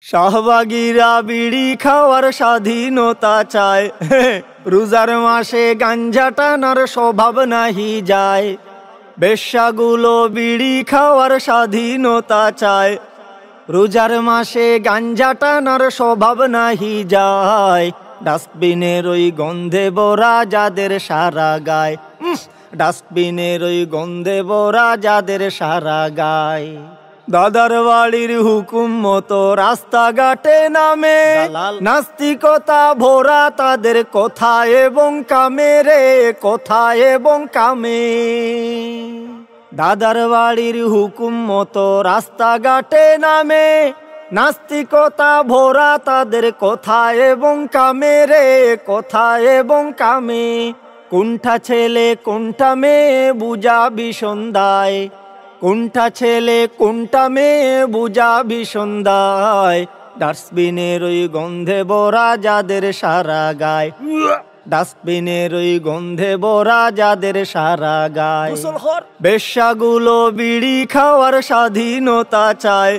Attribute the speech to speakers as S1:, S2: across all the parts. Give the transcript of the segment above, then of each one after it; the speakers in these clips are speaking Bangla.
S1: শাহবাগীরা বিড়ি খাওয়ার স্বাধীনতা চায়, রোজার মাসে গাঞ্জা টানার স্বভাব নাহি যায়। বেশ্যাগুলো বিড়ি খাওয়ার স্বাধীনতা চায়, রোজার মাসে গাঞ্জা টানার স্বভাব নাহি যায়। ডাস্টবিনের ওই গন্ধে ভরা যাদের সারা গায়, ডাস্টবিনের ওই গন্ধে ভরা যাদের সারা গায়। দাদার বাড়ির হুকুম মতো রাস্তাঘাটে নামে, নাস্তিকতা ভরা তাদের কথা এবং কামে রে, কথা এবং কামে। দাদার বাড়ির হুকুম মতো রাস্তাঘাটে নামে, নাস্তিকতা ভরা তাদের কথা এবং কামে রে, কথা এবং কামে। কোনটা ছেলে কোনটা মেয়ে বুঝাবি সন্ধ্যায়, কোনটা ছেলে কোনটা মেয়ে বুঝাবি সন্ধ্যায়। ডাস্টবিনের ওই গন্ধে ভরা যাদের সারা গায়, ডাস্টবিনের ওই গন্ধে ভরা যাদের সারা গায়। বেশ্যাগুলো বিড়ি খাওয়ার স্বাধীনতা চায়,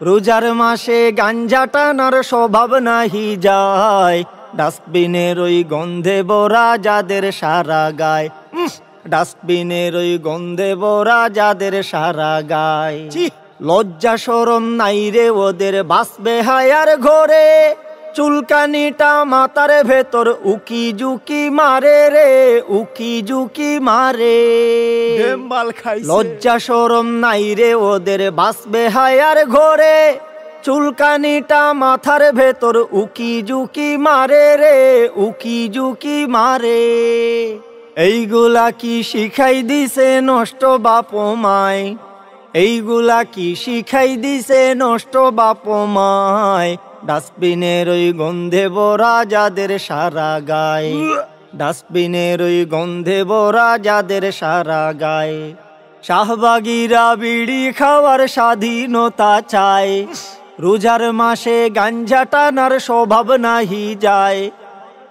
S1: রোজার মাসে গাঞ্জা টানার স্বভাব নাহি যায়। ডাস্টবিনের ওই গন্ধে ভরা যাদের সারা গায়, ডাস্টবিনের ওই গন্ধে ভরা যাদের সারা গায়। লজ্জা শরম নাই রে ওদের, বাঁচবে হায়ার ঘরে। চুলকানিটা মাথার ভেতর উকি ঝুঁকি মারে রে, উকি ঝুঁকি মারে। লজ্জা শরম নাই রে ওদের, বাঁচবে হায়ার ঘরে। চুলকানিটা মাথার ভেতর উকি ঝুঁকি মারে রে, উকি ঝুঁকি মারে। এইগুলা কি শিখাই দিছে নষ্ট বাপ মায়, এইগুলা কি শিখাই দিছে নষ্ট বাপ মায়। ডাস্টবিনের ওই গন্ধে ভরা যাদের সারা গায়, ডাস্টবিনের ওই গন্ধে ভরা যাদের সারা গায়। শাহবাগীরা বিড়ি খাওয়ার স্বাধীনতা চায়, রোজার মাসে গাঞ্জা টানার স্বভাব নাহি যায়।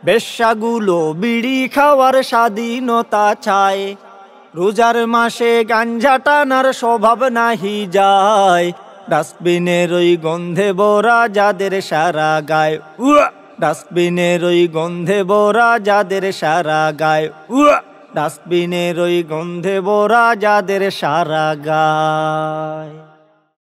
S1: বেশ্যাগুলো বিড়ি খাওয়ার স্বাধীনতা চায়, রোজার মাসে গাঞ্জা টানার স্বভাব নাহি যায়। ডাস্টবিনের ওই গন্ধে ভরা যাদের সারা গায়, ডাস্টবিনের ওই গন্ধে ভরা যাদের সারা গায়, ডাস্টবিনের ওই গন্ধে ভরা যাদের সারা গায়।